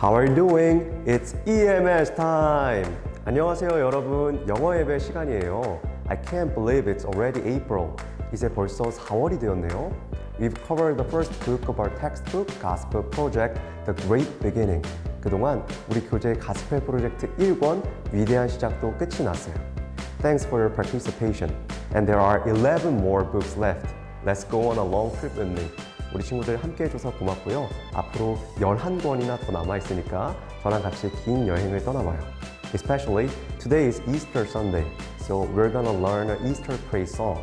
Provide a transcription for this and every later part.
How are you doing? It's EMS time! 안녕하세요 여러분, 영어 예배 시간이에요. I can't believe it's already April. 이제 벌써 4월이 되었네요. We've covered the first book of our textbook, Gospel Project, The Great Beginning. 그동안 우리 교재 가스펠 프로젝트 1권 위대한 시작도 끝이 났어요. Thanks for your participation. And there are 11 more books left. Let's go on a long trip with me. 우리 친구들 함께 해줘서 고맙고요. 앞으로 11권이나 더 남아있으니까 저랑 같이 긴 여행을 떠나봐요. Especially, today is Easter Sunday, so we're gonna learn an Easter praise song.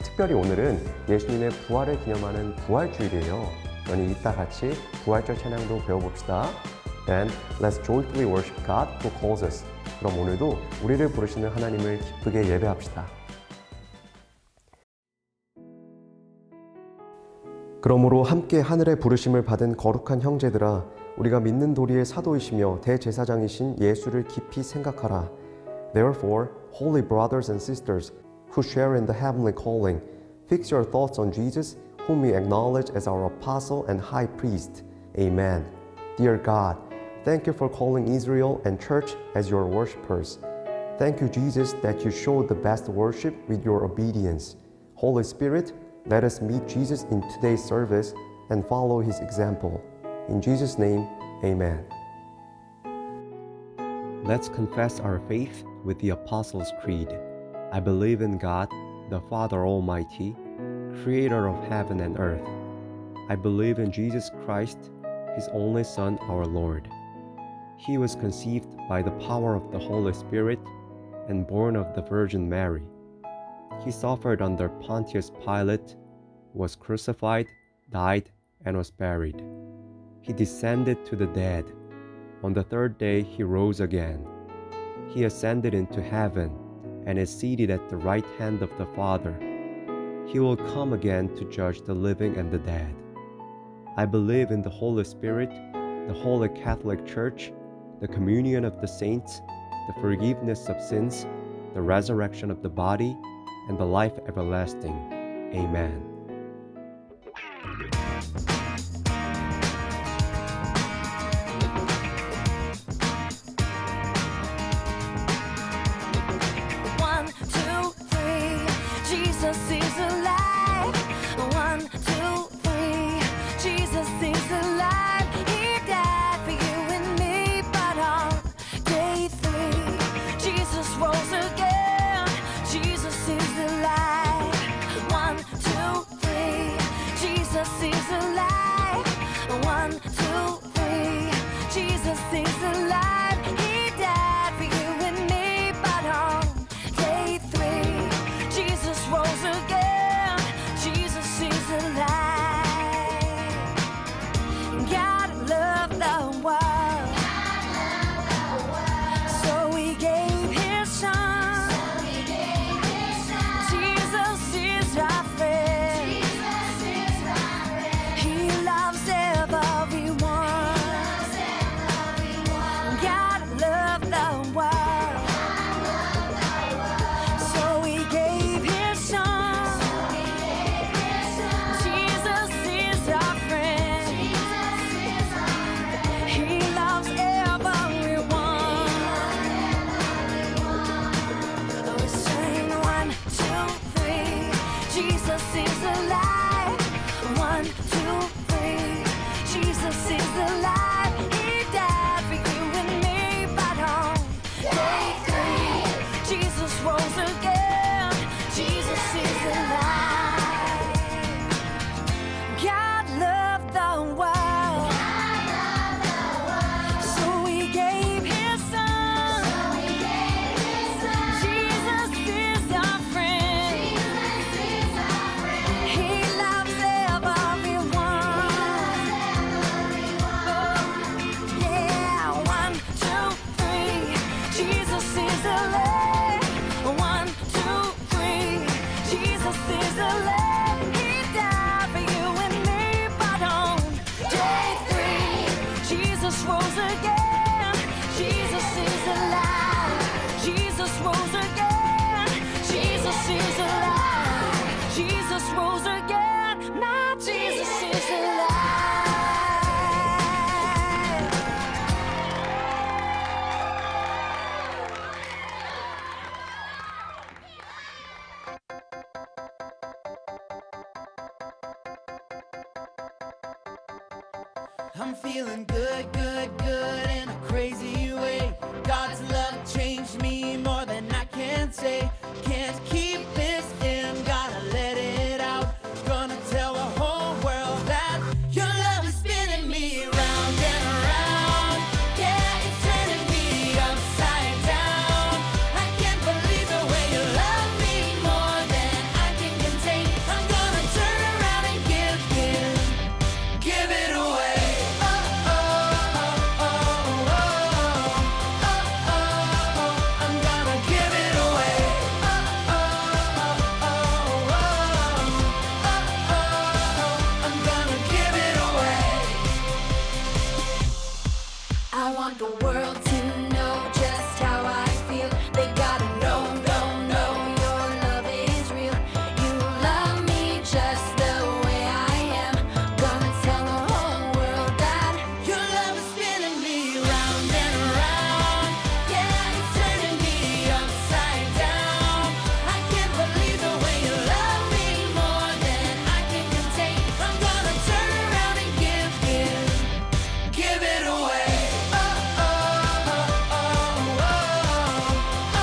특별히 오늘은 예수님의 부활을 기념하는 부활주일이에요. 그러니 이따 같이 부활절 찬양도 배워봅시다. Then, let's joyfully worship God who calls us. 그럼 오늘도 우리를 부르시는 하나님을 기쁘게 예배합시다. 그러므로 함께 하늘의 부르심을 받은 거룩한 형제들아, 우리가 믿는 도리의 사도이시며 대제사장이신 예수를 깊이 생각하라. Therefore, holy brothers and sisters who share in the heavenly calling, fix your thoughts on Jesus, whom we acknowledge as our apostle and high priest. Amen. Dear God, thank you for calling Israel and church as your worshipers. Thank you, Jesus, that you showed the best worship with your obedience. Holy Spirit, let us meet Jesus in today's service and follow his example. In Jesus' name, amen. Let's confess our faith with the Apostles' Creed. I believe in God, the Father Almighty, creator of heaven and earth. I believe in Jesus Christ, his only Son, our Lord. He was conceived by the power of the Holy Spirit and born of the Virgin Mary. He suffered under Pontius Pilate, was crucified, died, and was buried. He descended to the dead. On the third day he rose again. He ascended into heaven and is seated at the right hand of the Father. He will come again to judge the living and the dead. I believe in the Holy Spirit, the Holy Catholic Church, the communion of the saints, the forgiveness of sins, the resurrection of the body, and the life everlasting. Amen. One, two, three, Jesus is alive. One, two, three, Jesus is alive. He died for you and me, but on day three, Jesus rose again. Jesus is alive. One, two, I'm feeling good, good, good in a crazy way. God's love changed me more than I can say. Can't keep this in, gotta let it out. Gonna tell the whole world that your love is spinning me round and around. Yeah, it's turning me upside down. I can't believe the way you love me more than I can contain. I'm gonna turn around and give it away. Oh, oh, oh, oh, oh, oh, oh, oh. I'm gonna give it away. Oh, oh, oh, oh, oh, oh, oh. I'm gonna give it away. I want the world to know just how I feel. They gotta know, your love is real. You love me just the way I am. Gonna tell the whole world that your love is spinning me round and around. Yeah, it's turning me upside down. I can't believe the way you love me more than I can contain. I'm gonna turn around and give it away. Oh, oh, oh, oh, oh, oh,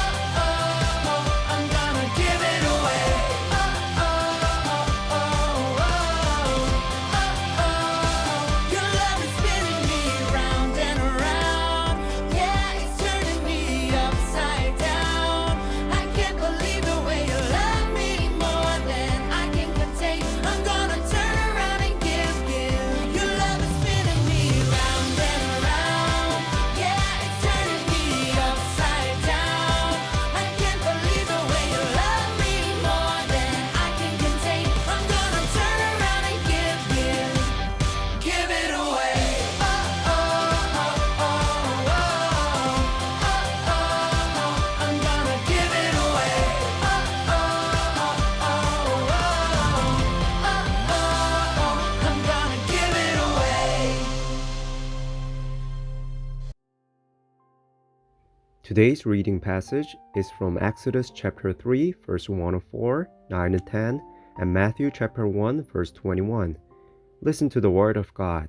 oh, oh. I'm gonna give it away. Oh, oh, oh, oh, oh, oh, oh. Your love is spinning me round and around. Yeah, it's turning me upside down. I can't believe the way you love me more than I can contain. I'm gonna turn around and give. Your love is spinning me round and around. Yeah, it's turning me upside down. I can't believe the way you love me more than I can contain. I'm gonna turn around and give it away. Oh, oh, oh, oh, oh, oh, oh. I'm gonna give it away. Oh, oh, oh, oh, oh, oh, oh. I'm gonna give it away. Today's reading passage is from Exodus chapter 3, verse 104, 9 and 10, and Matthew chapter 1, verse 21. Listen to the word of God.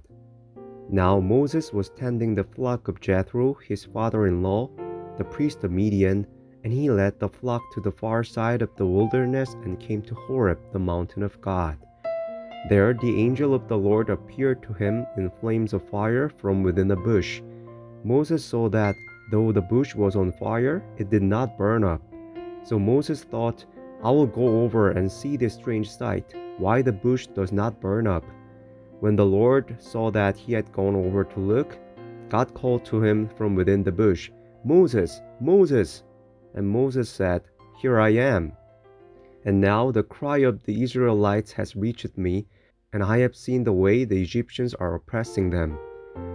Now Moses was tending the flock of Jethro, his father-in-law, the priest of Midian, and he led the flock to the far side of the wilderness and came to Horeb, the mountain of God. There the angel of the Lord appeared to him in flames of fire from within a bush. Moses saw that though the bush was on fire, it did not burn up. So Moses thought, I will go over and see this strange sight, why the bush does not burn up. When the Lord saw that he had gone over to look, God called to him from within the bush, Moses, Moses! And Moses said, Here I am. And now the cry of the Israelites has reached me, and I have seen the way the Egyptians are oppressing them.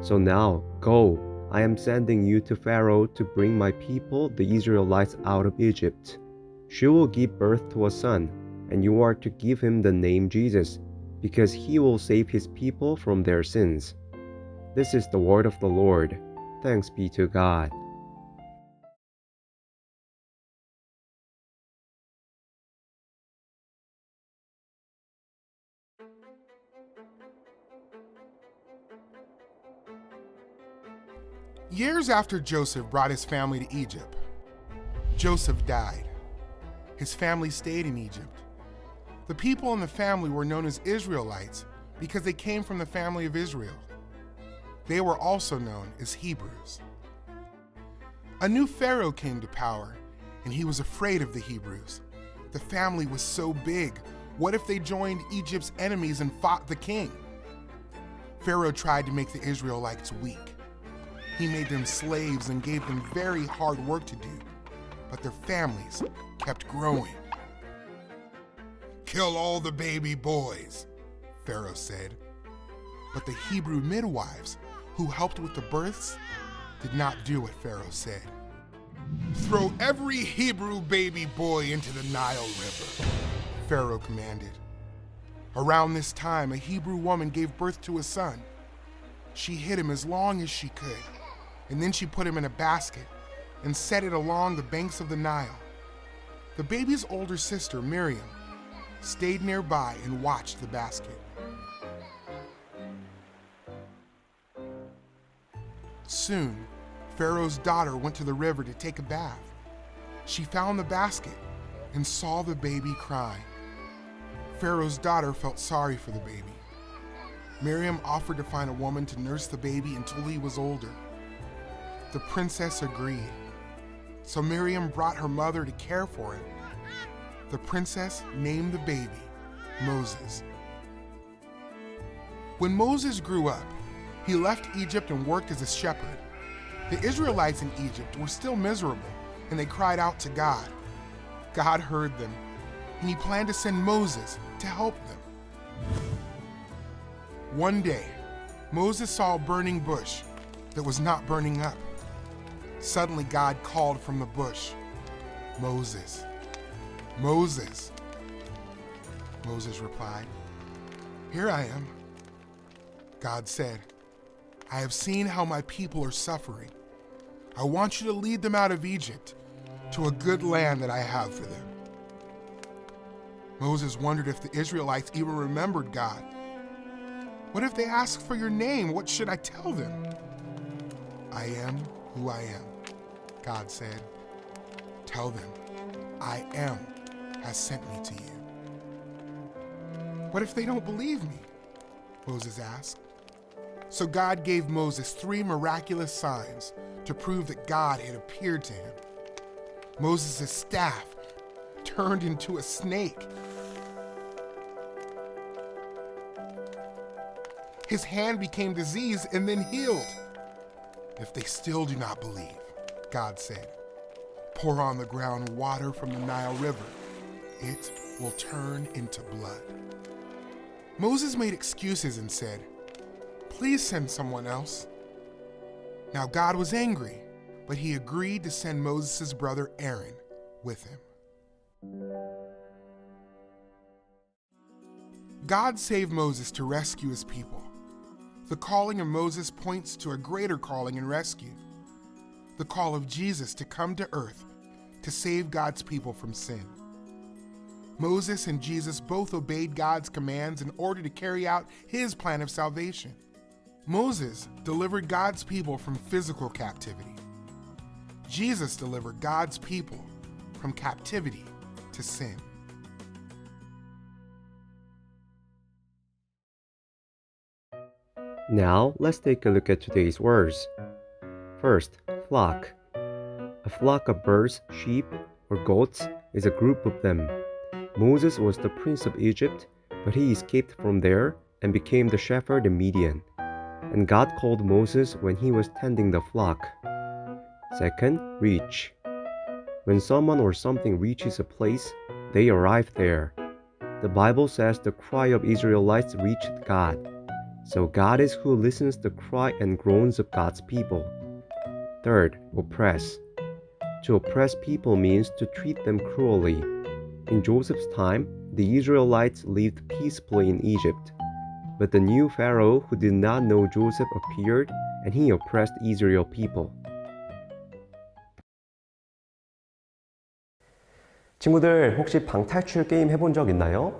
So now, go, I am sending you to Pharaoh to bring my people, the Israelites, out of Egypt. She will give birth to a son, and you are to give him the name Jesus, because he will save his people from their sins. This is the word of the Lord. Thanks be to God. Years after Joseph brought his family to Egypt, Joseph died. His family stayed in Egypt. The people in the family were known as Israelites because they came from the family of Israel. They were also known as Hebrews. A new Pharaoh came to power, and he was afraid of the Hebrews. The family was so big, what if they joined Egypt's enemies and fought the king? Pharaoh tried to make the Israelites weak. He made them slaves and gave them very hard work to do, but their families kept growing. Kill all the baby boys, Pharaoh said. But the Hebrew midwives who helped with the births did not do what Pharaoh said. Throw every Hebrew baby boy into the Nile River, Pharaoh commanded. Around this time, a Hebrew woman gave birth to a son. She hid him as long as she could, and then she put him in a basket and set it along the banks of the Nile. The baby's older sister, Miriam, stayed nearby and watched the basket. Soon, Pharaoh's daughter went to the river to take a bath. She found the basket and saw the baby crying. Pharaoh's daughter felt sorry for the baby. Miriam offered to find a woman to nurse the baby until he was older. The princess agreed. So Miriam brought her mother to care for him. The princess named the baby Moses. When Moses grew up, he left Egypt and worked as a shepherd. The Israelites in Egypt were still miserable, and they cried out to God. God heard them, and he planned to send Moses to help them. One day, Moses saw a burning bush that was not burning up. Suddenly, God called from the bush, "Moses, Moses." Moses replied, "Here I am." God said, "I have seen how my people are suffering. I want you to lead them out of Egypt to a good land that I have for them." Moses wondered if the Israelites even remembered God. "What if they ask for your name? What should I tell them?" "I am who I am," God said. "Tell them, I am has sent me to you." "What if they don't believe me?" Moses asked. So God gave Moses 3 miraculous signs to prove that God had appeared to him. Moses' staff turned into a snake. His hand became diseased and then healed. "If they still do not believe," God said, "pour on the ground water from the Nile River. It will turn into blood." Moses made excuses and said, "Please send someone else." Now God was angry, but he agreed to send Moses' brother Aaron with him. God saved Moses to rescue his people. The calling of Moses points to a greater calling and rescue, the call of Jesus to come to earth to save God's people from sin. Moses and Jesus both obeyed God's commands in order to carry out his plan of salvation. Moses delivered God's people from physical captivity. Jesus delivered God's people from captivity to sin. Now, let's take a look at today's words. First, flock. A flock of birds, sheep, or goats is a group of them. Moses was the prince of Egypt, but he escaped from there and became the shepherd in Midian. And God called Moses when he was tending the flock. Second, reach. When someone or something reaches a place, they arrive there. The Bible says the cry of Israelites reached God. So God is who listens to the cry and groans of God's people. Third, oppress. To oppress people means to treat them cruelly. In Joseph's time, the Israelites lived peacefully in Egypt. But the new Pharaoh who did not know Joseph appeared and he oppressed Israel people. 친구들 혹시 방탈출 게임 해본 적 있나요?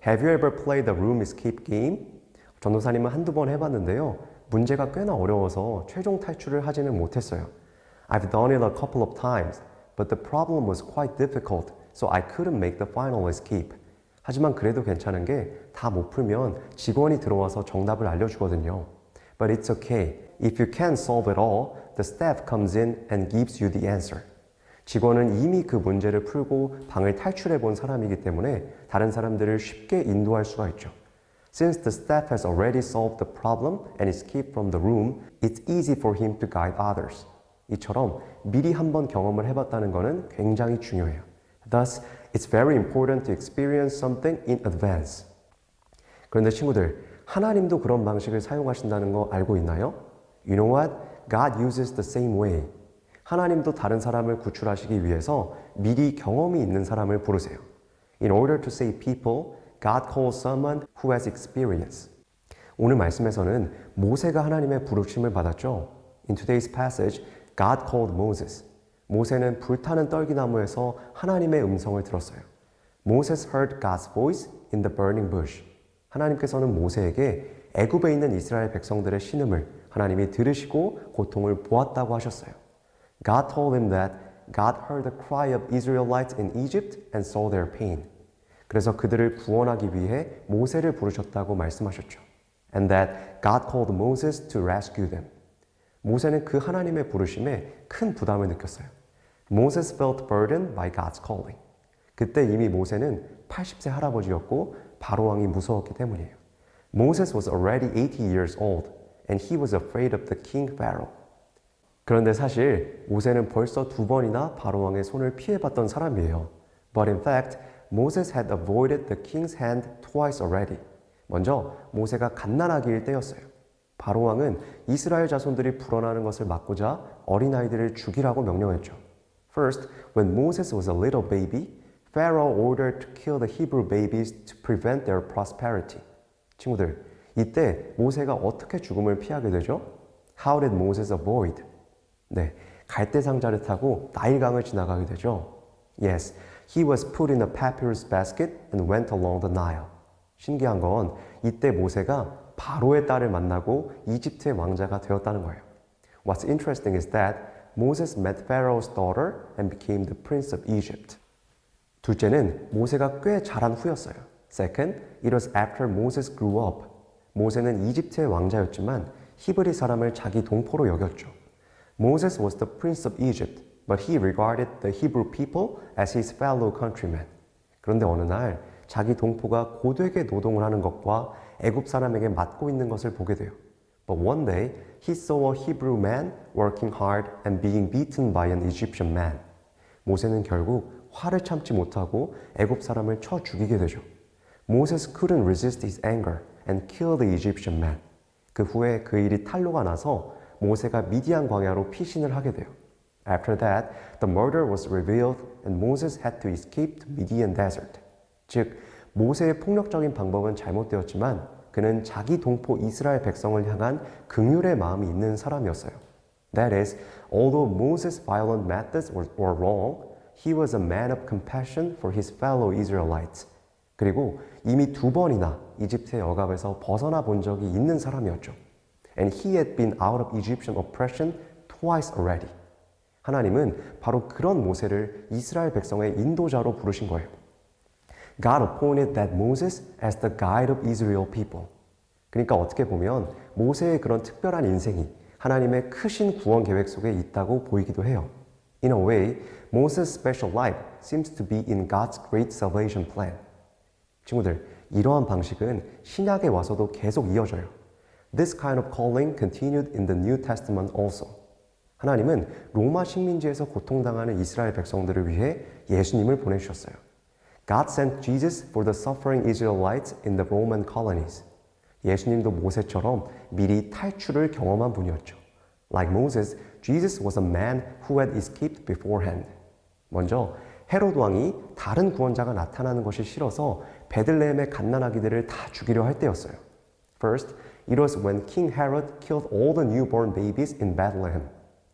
Have you ever played the room escape game? 전도사님은 한두 번 해봤는데요. 문제가 꽤나 어려워서 최종 탈출을 하지는 못했어요. I've done it a couple of times, but the problem was quite difficult, so I couldn't make the final escape. 하지만 그래도 괜찮은 게 다 못 풀면 직원이 들어와서 정답을 알려주거든요. But it's okay. If you can't solve it all, the staff comes in and gives you the answer. 직원은 이미 그 문제를 풀고 방을 탈출해 본 사람이기 때문에 다른 사람들을 쉽게 인도할 수가 있죠. Since the staff has already solved the problem and escaped from the room, it's easy for him to guide others. 이처럼 미리 한번 경험을 해봤다는 것은 굉장히 중요해요. Thus, it's very important to experience something in advance. 그런데 친구들, 하나님도 그런 방식을 사용하신다는 거 알고 있나요? You know what? God uses the same way. 하나님도 다른 사람을 구출하시기 위해서 미리 경험이 있는 사람을 부르세요. In order to save people, God calls someone who has experience. 오늘 말씀에서는 모세가 하나님의 부르심을 받았죠. In today's passage, God called Moses. 모세는 불타는 떨기나무에서 하나님의 음성을 들었어요. Moses heard God's voice in the burning bush. 하나님께서는 모세에게 애굽에 있는 이스라엘 백성들의 신음을 하나님이 들으시고 고통을 보았다고 하셨어요. God told him that God heard the cry of Israelites in Egypt and saw their pain. 그래서 그들을 구원하기 위해 모세를 부르셨다고 말씀하셨죠. And that God called Moses to rescue them. 모세는 그 하나님의 부르심에 큰 부담을 느꼈어요. Moses felt burdened by God's calling. 그때 이미 모세는 80세 할아버지였고 바로 왕이 무서웠기 때문이에요. Moses was already 80 years old and he was afraid of the king Pharaoh. 그런데 사실 모세는 벌써 2번이나 바로 왕의 손을 피해봤던 사람이에요. But in fact, Moses had avoided the king's hand twice already. 먼저 모세가 갓난아기일 때였어요. 바로 왕은 이스라엘 자손들이 불어나는 것을 막고자 어린아이들을 죽이라고 명령했죠. First, when Moses was a little baby, Pharaoh ordered to kill the Hebrew babies to prevent their prosperity. 친구들, 이때 모세가 어떻게 죽음을 피하게 되죠? How did Moses avoid? 네, 갈대 상자를 타고 나일강을 지나가게 되죠. Yes, he was put in a papyrus basket and went along the Nile. 신기한 건 이때 모세가 바로의 딸을 만나고 이집트의 왕자가 되었다는 거예요. What's interesting is that Moses met Pharaoh's daughter and became the prince of Egypt. 둘째는 모세가 꽤 자란 후였어요. Second, it was after Moses grew up. 모세는 이집트의 왕자였지만 히브리 사람을 자기 동포로 여겼죠. Moses was the prince of Egypt, but he regarded the Hebrew people as his fellow countrymen. 그런데 어느 날 자기 동포가 고되게 노동을 하는 것과 애굽 사람에게 맞고 있는 것을 보게 돼요. But one day, he saw a Hebrew man working hard and being beaten by an Egyptian man. 모세는 결국 화를 참지 못하고 애굽 사람을 쳐 죽이게 되죠. Moses couldn't resist his anger and killed the Egyptian man. 그 후에 그 일이 탄로가 나서 모세가 미디안 광야로 피신을 하게 돼요. After that, the murder was revealed and Moses had to escape to Midian desert. 즉, 모세의 폭력적인 방법은 잘못되었지만 그는 자기 동포 이스라엘 백성을 향한 긍휼의 마음이 있는 사람이었어요. That is, although Moses' violent methods were wrong, he was a man of compassion for his fellow Israelites. 그리고 이미 2번이나 이집트의 억압에서 벗어나 본 적이 있는 사람이었죠. And he had been out of Egyptian oppression twice already. 하나님은 바로 그런 모세를 이스라엘 백성의 인도자로 부르신 거예요. God appointed that Moses as the guide of Israel people. 그러니까 어떻게 보면 모세의 그런 특별한 인생이 하나님의 크신 구원 계획 속에 있다고 보이기도 해요. In a way, Moses' special life seems to be in God's great salvation plan. 친구들, 이러한 방식은 신약에 와서도 계속 이어져요. This kind of calling continued in the New Testament also. 하나님은 로마 식민지에서 고통당하는 이스라엘 백성들을 위해 예수님을 보내주셨어요. God sent Jesus for the suffering Israelites in the Roman colonies. 예수님도 모세처럼 미리 탈출을 경험한 분이었죠. Like Moses, Jesus was a man who had escaped beforehand. 먼저 헤롯 왕이 다른 구원자가 나타나는 것이 싫어서 베들레헴의 갓난아기들을 다 죽이려 할 때였어요. First, it was when King Herod killed all the newborn babies in Bethlehem.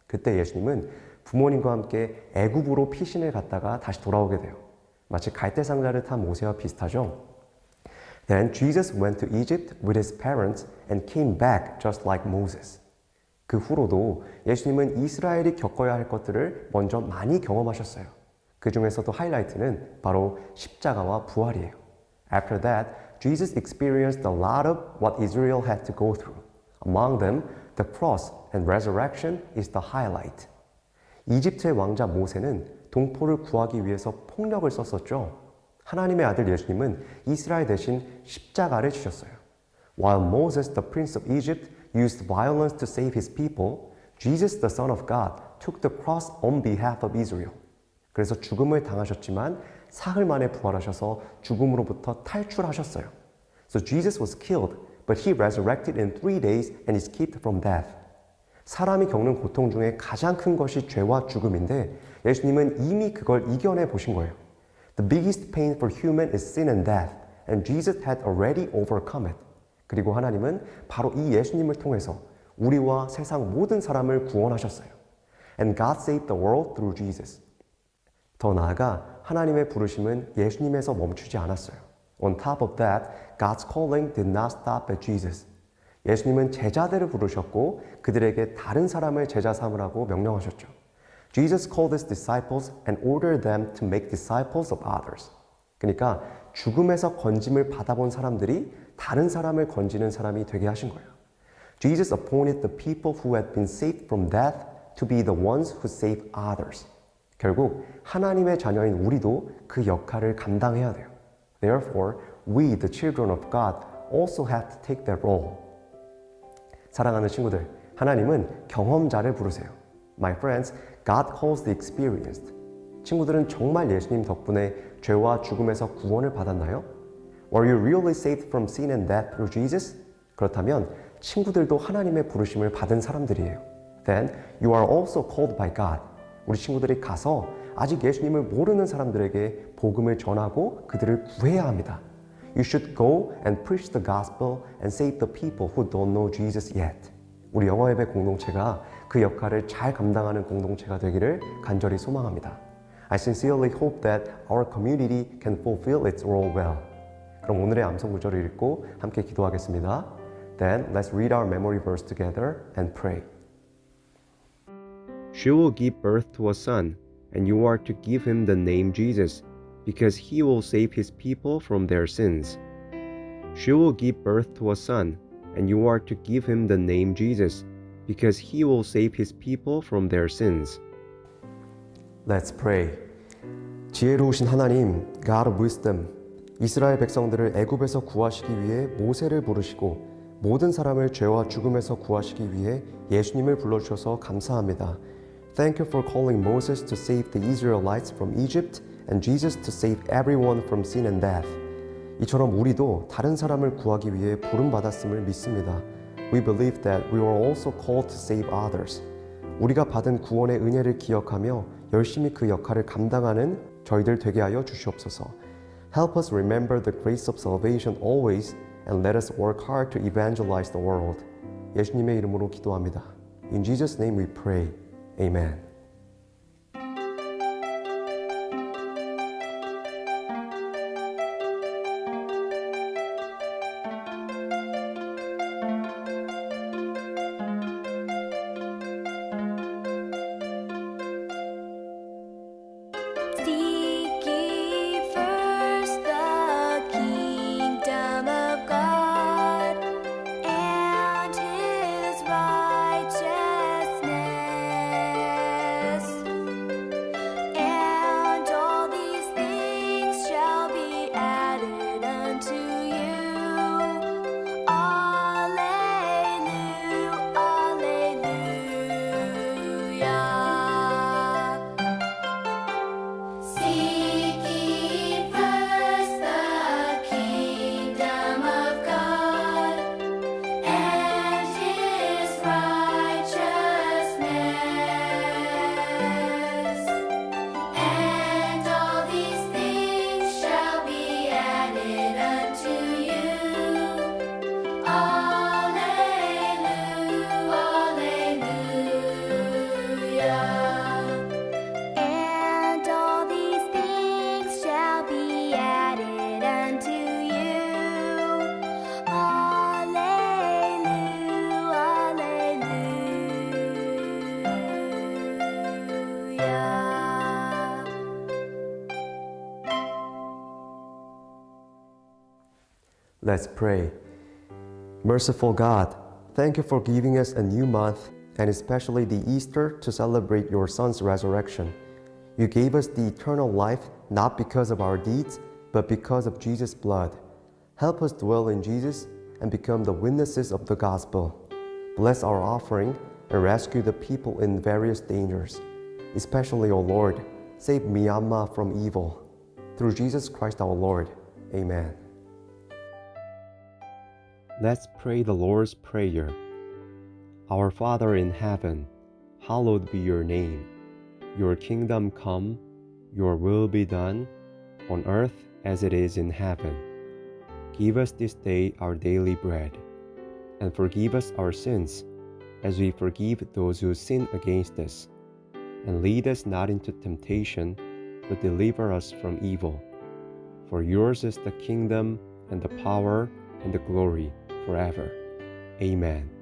그때 예수님은 부모님과 함께 애굽으로 피신을 갔다가 다시 돌아오게 돼요. 마치 갈대 상자를 탄 모세와 비슷하죠. Then Jesus went to Egypt with his parents and came back just like Moses. 그 후로도 예수님은 이스라엘이 겪어야 할 것들을 먼저 많이 경험하셨어요. 그 중에서도 하이라이트는 바로 십자가와 부활이에요. After that, Jesus experienced a lot of what Israel had to go through. Among them, the cross and resurrection is the highlight. 이집트의 왕자 모세는 동포를 구하기 위해서 폭력을 썼었죠. 하나님의 아들 예수님은 이스라엘 대신 십자가를 지셨어요. While Moses, the prince of Egypt, used violence to save his people, Jesus, the Son of God, took the cross on behalf of Israel. 그래서 죽음을 당하셨지만 사흘 만에 부활하셔서 죽음으로부터 탈출하셨어요. So Jesus was killed, but he resurrected in 3 days and escaped from death. 사람이 겪는 고통 중에 가장 큰 것이 죄와 죽음인데 예수님은 이미 그걸 이겨내 보신 거예요. The biggest pain for human is sin and death, and Jesus had already overcome it. 그리고 하나님은 바로 이 예수님을 통해서 우리와 세상 모든 사람을 구원하셨어요. And God saved the world through Jesus. 더 나아가 하나님의 부르심은 예수님에서 멈추지 않았어요. On top of that, God's calling did not stop at Jesus. 예수님은 제자들을 부르셨고 그들에게 다른 사람을 제자 삼으라고 명령하셨죠. Jesus called his disciples and ordered them to make disciples of others. 그러니까 죽음에서 건짐을 받아본 사람들이 다른 사람을 건지는 사람이 되게 하신 거예요. Jesus appointed the people who had been saved from death to be the ones who save others. 결국 하나님의 자녀인 우리도 그 역할을 감당해야 돼요. Therefore, we, the children of God, also have to take that role. 사랑하는 친구들, 하나님은 경험자를 부르세요. My friends, God calls the experienced. 친구들은 정말 예수님 덕분에 죄와 죽음에서 구원을 받았나요? Were you really saved from sin and death through Jesus? 그렇다면 친구들도 하나님의 부르심을 받은 사람들이에요. Then you are also called by God. 우리 친구들이 가서 아직 예수님을 모르는 사람들에게 복음을 전하고 그들을 구해야 합니다. You should go and preach the gospel and save the people who don't know Jesus yet. 우리 영어예배 공동체가 그 역할을 잘 감당하는 공동체가 되기를 간절히 소망합니다. I sincerely hope that our community can fulfill its role well. 그럼 오늘의 암송 구절을 읽고 함께 기도하겠습니다. Then let's read our memory verse together and pray. She will give birth to a son, and you are to give him the name Jesus, because he will save his people from their sins. She will give birth to a son, and you are to give him the name Jesus, because he will save his people from their sins. Let's pray. 지혜로우신 하나님, God of wisdom, 이스라엘 백성들을 애굽에서 구하시기 위해 모세를 부르시고 모든 사람을 죄와 죽음에서 구하시기 위해 예수님을 불러주셔서 감사합니다. Thank you for calling Moses to save the Israelites from Egypt and Jesus to save everyone from sin and death. 이처럼 우리도 다른 사람을 구하기 위해 부름받았음을 믿습니다. We believe that we were also called to save others. 우리가 받은 구원의 은혜를 기억하며 열심히 그 역할을 감당하는 저희들 되게 하여 주시옵소서. Help us remember the grace of salvation always and let us work hard to evangelize the world. 예수님의 이름으로 기도합니다. In Jesus' name we pray. Amen. Seek ye first the kingdom of God and His righteousness, and all these things shall be added unto you. Alleluia, alleluia. Seek ye first the kingdom of God and His righteousness, and all these things shall be added unto you. Alleluia, and all these things shall be added unto you. Alleluia. Let's pray. Merciful God, thank you for giving us a new month and especially the Easter to celebrate your Son's resurrection. You gave us the eternal life not because of our deeds, but because of Jesus' blood. Help us dwell in Jesus and become the witnesses of the gospel. Bless our offering and rescue the people in various dangers. Especially, O Lord, save Myanmar from evil. Through Jesus Christ our Lord. Amen. Let's pray the Lord's Prayer. Our Father in heaven, hallowed be your name. Your kingdom come, your will be done, on earth as it is in heaven. Give us this day our daily bread, and forgive us our sins, as we forgive those who sin against us. And lead us not into temptation, but deliver us from evil. For yours is the kingdom, and the power, and the glory, forever. Amen.